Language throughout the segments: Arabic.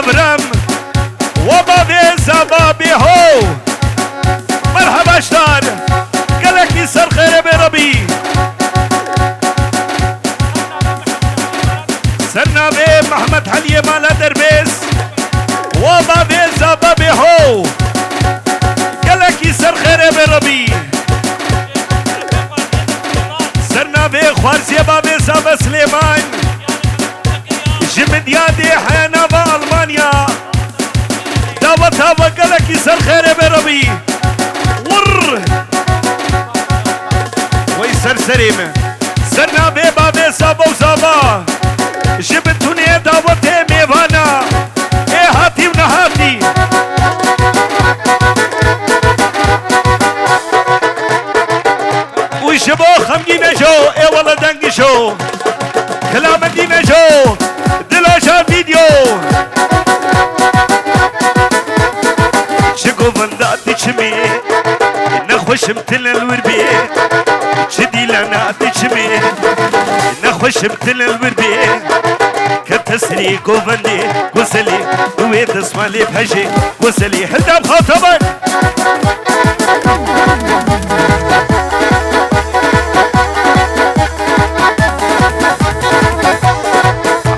قبرم وبابي زبابي هو مرحبا شتار قالك سر خير بربي سرنا بي محمد حليه مالا دربيس وبابي زبابي هو قالك سر خير بربي سرنا بي خوارزي بابي زبا سليمان جمد يادي حينا بألمانيا دعوتها وقالك سر خير بربي ور ويسر سريم سرنا بي بابي زبا وزبا جبتوني دعوتي ميوانا ايه هاتي ونهاتي ويشبو خمجي نجو ايه والله دنگي شو كلامتي نجو دلاشا فيديو شكو فنداتي چمي نخوشم تل الوربي شدي لنا تشمي نخوشم تل الوربي كتسري كوفندي قسلي ويد اسمالي بهجي قسلي حدا بخاطبك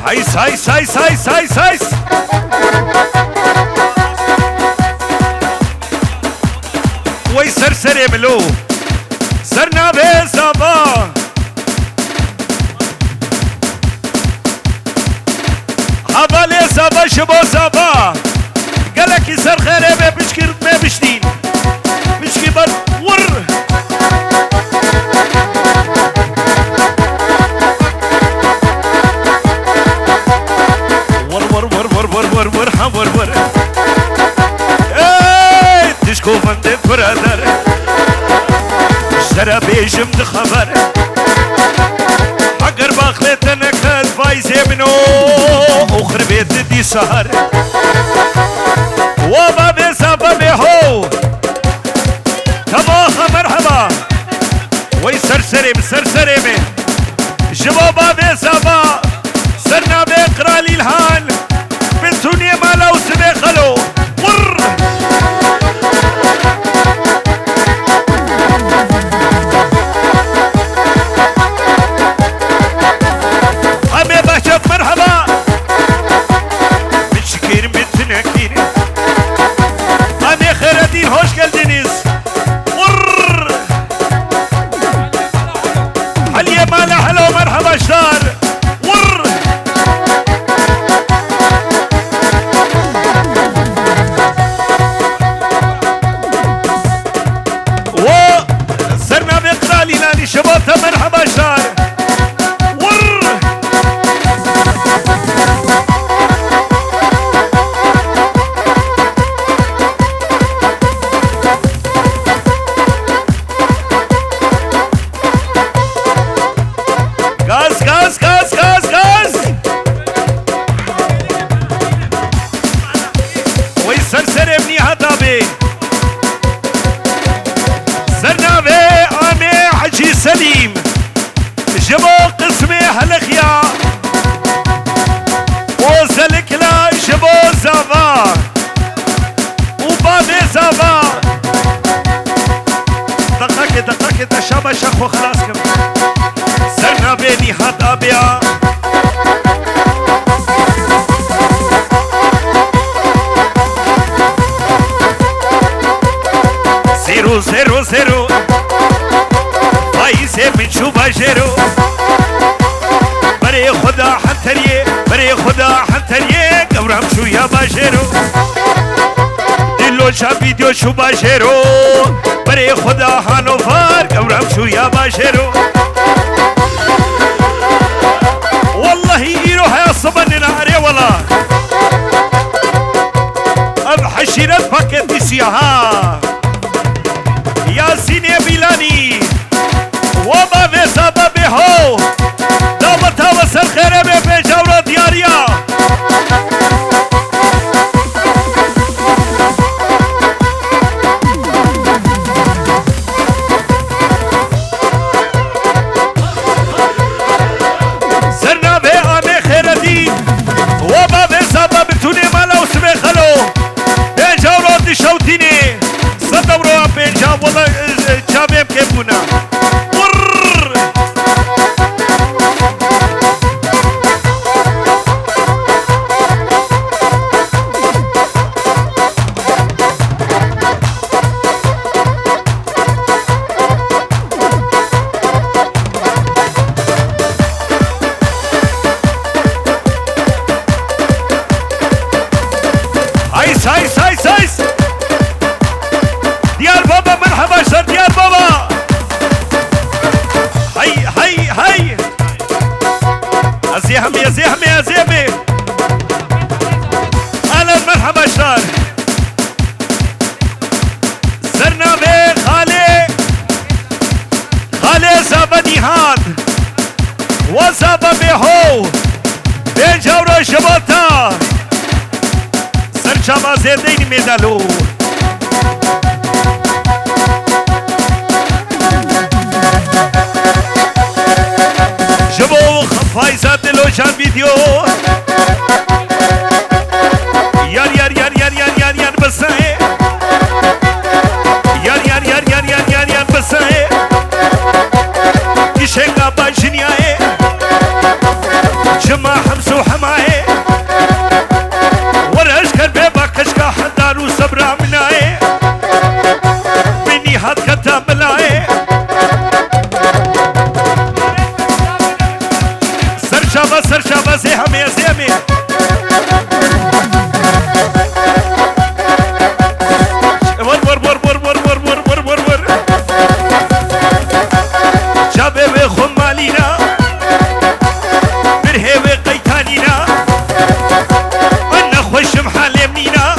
هايس هايس هايس هايس هايس هايس ويسر سري ملو سرنا بيزابا حبالي زابا شبو زابا قالك يسر خيري ما بشكي ما بشتين بشكي بر ور ور اي تشكو فندق برادر اشترى بيجم خبر حقر باخلت نكد فايزي منو اخر بيت دي سهر وبابي زبابي هو تباخ مرحبا وي سرسريم سرسريم جبو بابي زبا سرنا بيقرا لي الهان بنتوني مالا وسبي خلو ور حمي بهجت مرحبا بتشكير بتنكير حمي خير الدين هوش geldiniz ور حليه مالا هلو مرحبا شتار ور سرنا بقرالي ناني شبابتا مرحبا شار ور غاز غاز غاز غاز غاز ويسر سرمني هدابي سرنا بي آمي حجي سليم جبو قسمي هلخيا وزلك لا جبو زافا وبابي زافا دقاك تشابه شخو خلاص كم سرنا بيني هاتا بيا زيرو زيرو زيرو فايزة من شو باجرو بري خدا حنتريه بري خدا حنتريه قبرم شو يا باجرو دلو شا فيديو شو باجرو بري خدا هانوفار قبرم شو يا باجرو والله ايرو هيا صبننا عليه والله اب حشيرت باكتي سياها ياسين بيلاني وبابي زبابي هو دعوتها وسر خير بجورة دياريا سرنا بي آمي خير الدين وبابي زبابي توني مالا زيمي أهلا مرحبا شار سرنا بي خالي زابا نهاد وزابا بيهو بين جورو شباتا سرچاما زيدين ميدالو جبو فايزة دلوشان فيديو يار يار يار يار يار يار يار بسائي يار يار يار يار يار يار يار بسائي كشنگا باجنياي جمع حمسو حماي ورشكر بيبا كشكا حدارو صبرا مناي مني هات كتا ملاي سرشابا زي همي زيمي ور جابي وخمالينا برهي وقيتانينا وانا خوش محالمنينا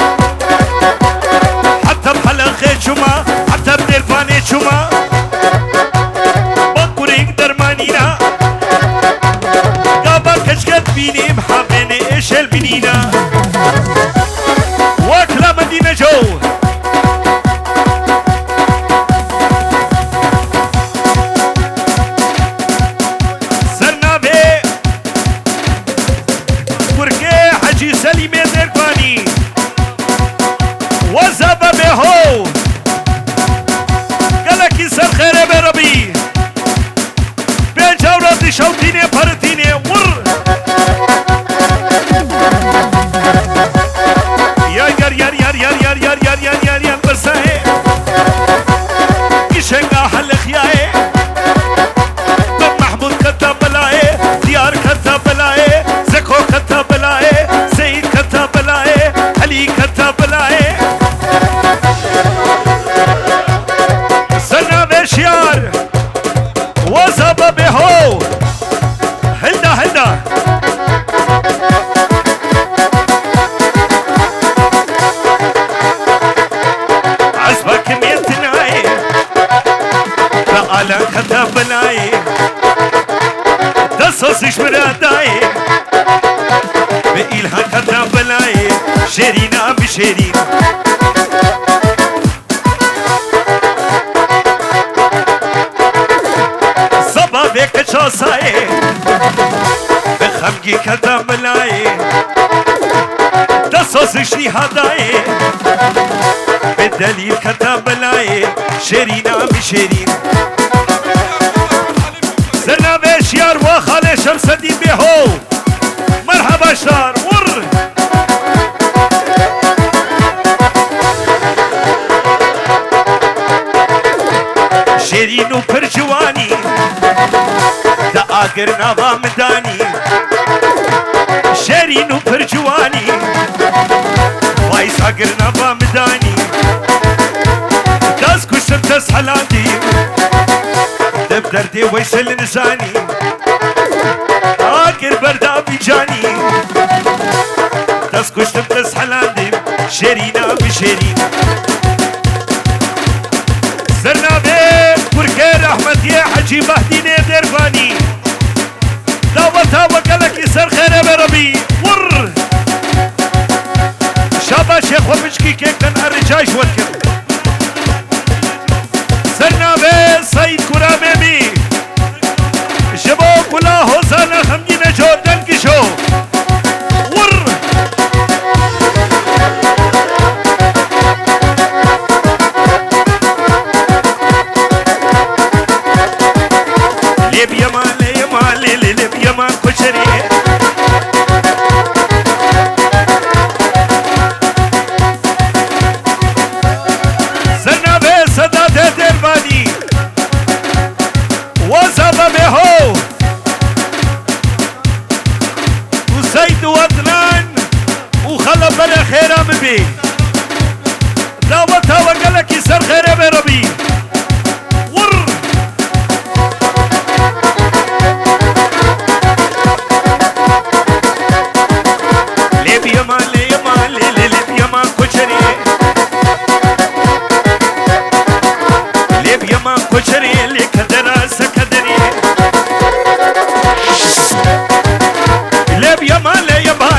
حتى بحلقة جمعة حتى بدرباني جمعة بقوريك درمانينا قابا كشكت بيني محاميني ايش البنينا واكلا مدينة جو وزابا بهو قالك سر خير بربي بين جورة شوتيني بارتيني ور يا يار يار يار يار يار يار يار يار يار يار برساهي كشنگا حل خياهي بن محمود كتاب بلاهي ديار كتاب بلاهي زكو كتاب بلاهي سيد كتاب بلاهي علي كتاب بلاهي سنة بشيار وزابا بهو هلدا عزبا كميتناي تعالى كتاب بلاي دسوسش براداي بإلها كتاب بلاي شيرينا بشيرين صبا بك شوصاي بخمجي كتاب بلاي دسوسش هداي بالدليل كتاب بلاي شيرينا بشيرين سرنا بشيار وخالي شمس الدين بيهو مرحبا شار ور شيرين وبرجواني دا آقر نابا مداني شيرين وبرجواني فايس آقر نابا مداني داس كشتم تسحلاندي دب دردي ويسل نزاني آقر بردا بجاني داس كشتم تسحلاندي شيرينا بشيرين سرنا بي بركير احمد يا حجي مهدي درباني دعوتها وقالك يسر خير بربي ور شابا شيخ ومشكي كيف كان الرجاج والكل سرنا بي سيد كرامي جبو كلا حسانا خمجين جوردن كشو ور يمان كشري سنة بي صدا درباني وزابا بهو وسيد وطنان وخلى بلا خيرا مبي دعوتها وقالك يسر خيرا بربي ور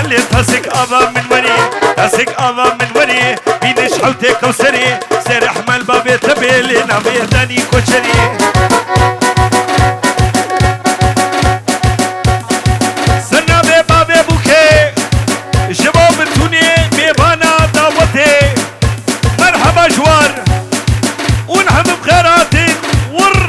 مالي تاسك آبا من وري تاسك آبا من وري بينش حوتي كوسري سير أحمل بابي تبيلي نامي داني كوشري سنة بابي بوكي جبو بتوني ميبانا داوتي مرحبا جوار ونحب بخيراتي ور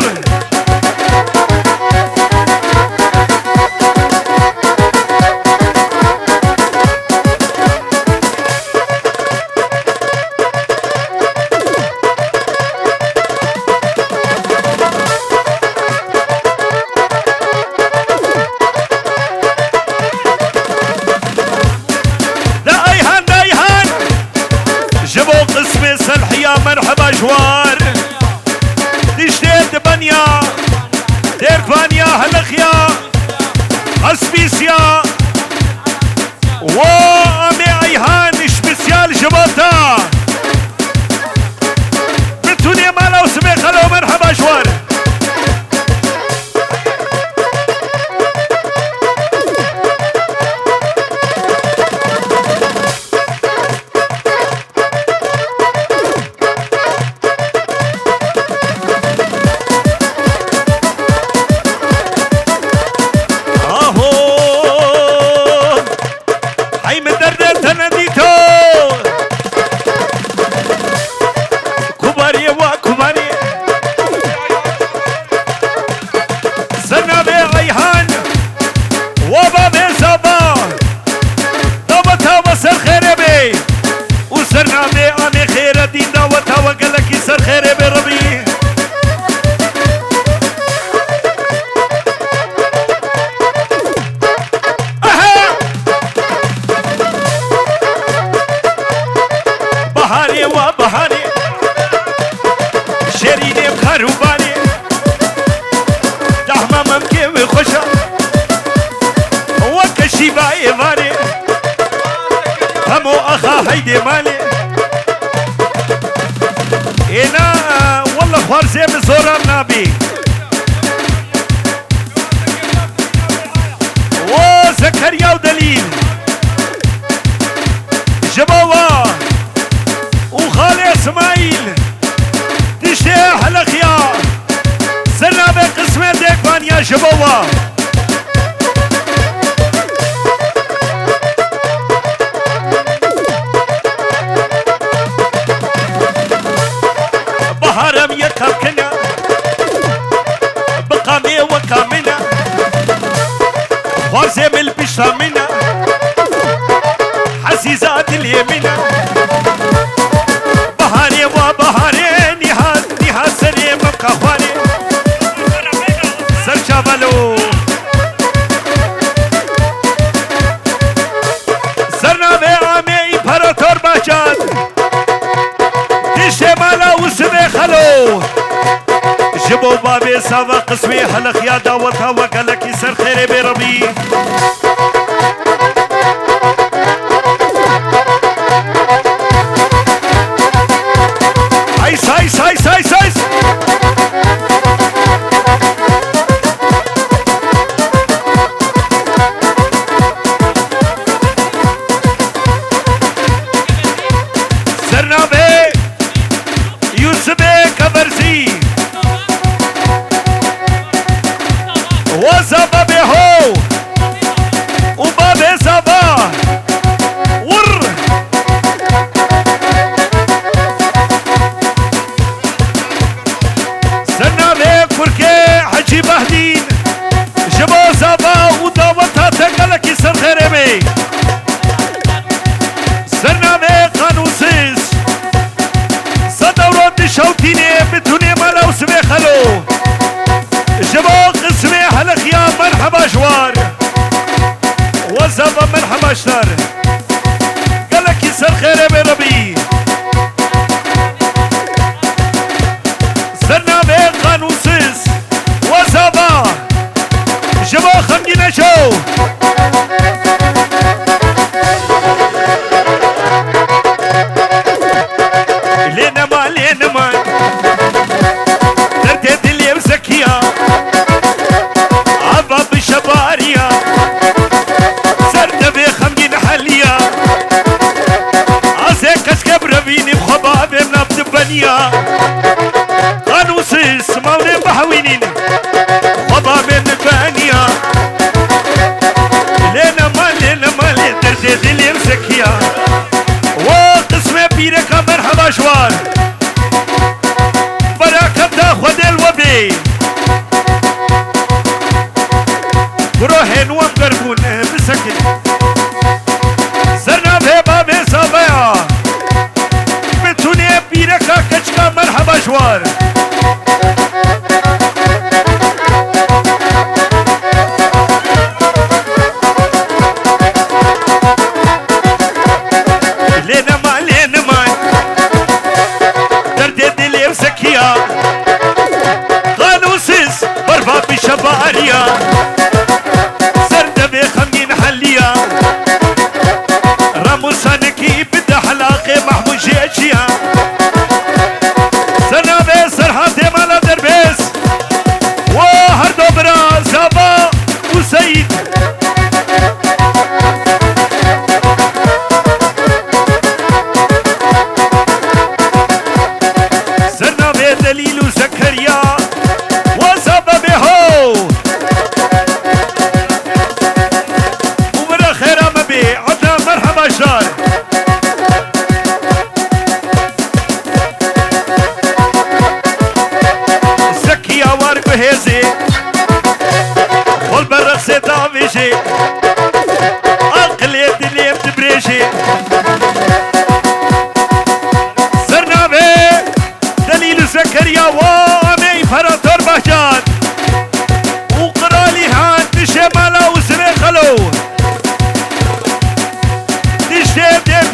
مرحبا جوار تشتيت بنيا دير بانيا هلخيا اسبيسيا وامي ايهان سبيسيال جبوتا بتوني مالا وسمي خلو مرحبا جوار هيدي مالي هنا والله خوارزي بزورة نابي وزكريا ودليل جبوا وخالي اسماعيل تشتيح الخيار سرنا بقسمة ديكوان يا جبوا هرم يكابكنا بقامي وكامنا خوازم البشامنا حسيزات اليمنا بهاري وبهاري نهاد سري مكهواني سرشابلو سرنا بعامي امبراطور باشاد مالا وسمي خلو جبو بابي سابا قسمي حلق يا داوتها وقالك يسر خيري بربي هايس هايس هايس هايس هايس سرنا بي يوسبي كبرزي وزبا بهو وبابي زبا ور سنة بي كركي حجي بهدين جبو زبا وداوتها تقلك يسر خيرمي سنة بي قانوسيس شوتيني بتوني مالا وسمي خلو جبو قسمي حلق يا مرحبا جوار وزبا مرحبا شتر قالك يسر خيري بربي سرنا بي قانوسيس وزبا جبو خمجينا شو لينا ما لينا ما دردت اللي بزكية عبا بشبارية سرد بخمجين حلو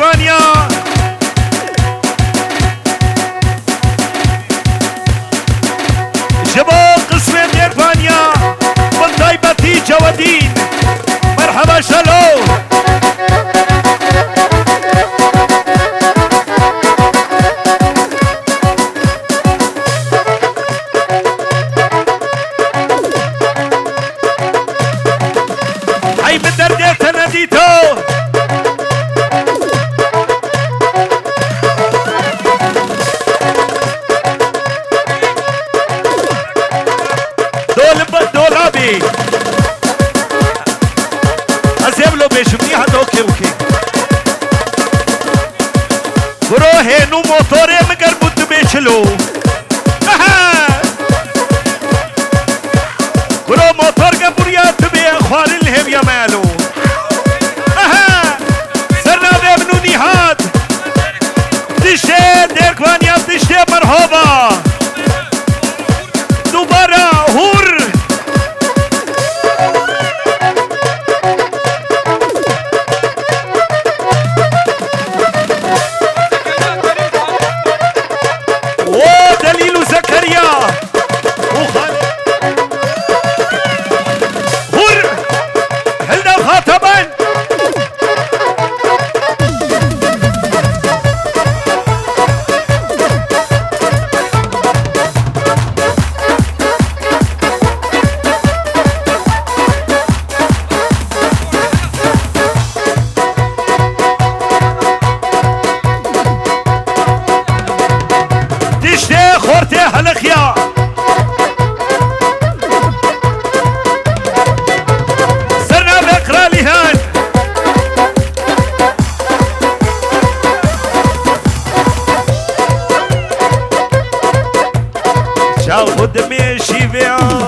ديربانيا جبو قسم ديربانيا من طيبتي جوادين مرحبا شالو هاي من دردي تناديتو دولابي ازيب له بشمني هدوكي وكي برو هنو موتوري مگر بود بيشلو برو موتور کا بريات بي اخوار الهم يا مالو سرنا بابنو نهاد تشتي ديركوانيا تشتي مرحبا دوباره هور دليل زكريا وخالد هور هلنا خاطبا تشتي خورتي هلخيا سرنا بقرا لهان شاو خد ماشي بيان